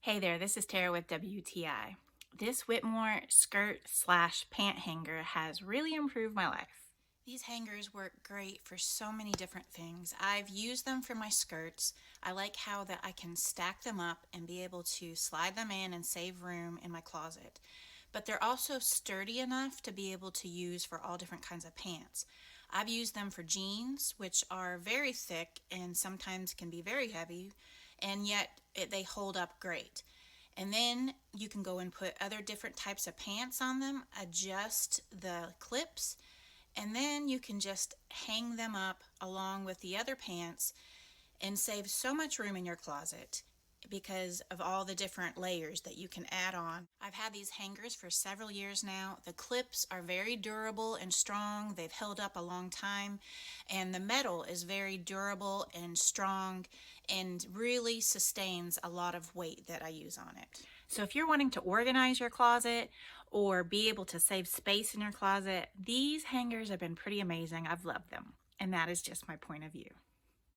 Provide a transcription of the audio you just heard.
Hey there, this is Tara with WTI. This Whitmor skirt/pant hanger has really improved my life. These hangers work great for so many different things. I've used them for my skirts. I like how that I can stack them up and be able to slide them in and save room in my closet. But they're also sturdy enough to be able to use for all different kinds of pants. I've used them for jeans, which are very thick and sometimes can be very heavy, and yet they hold up great. And then you can go and put other different types of pants on them, adjust the clips, and then you can just hang them up along with the other pants and save so much room in your closet because of all the different layers that you can add on. I've had these hangers for several years now. The clips are very durable and strong. They've held up a long time, and the metal is very durable and strong and really sustains a lot of weight that I use on it. So if you're wanting to organize your closet or be able to save space in your closet, these hangers have been pretty amazing. I've loved them, and that is just my point of view.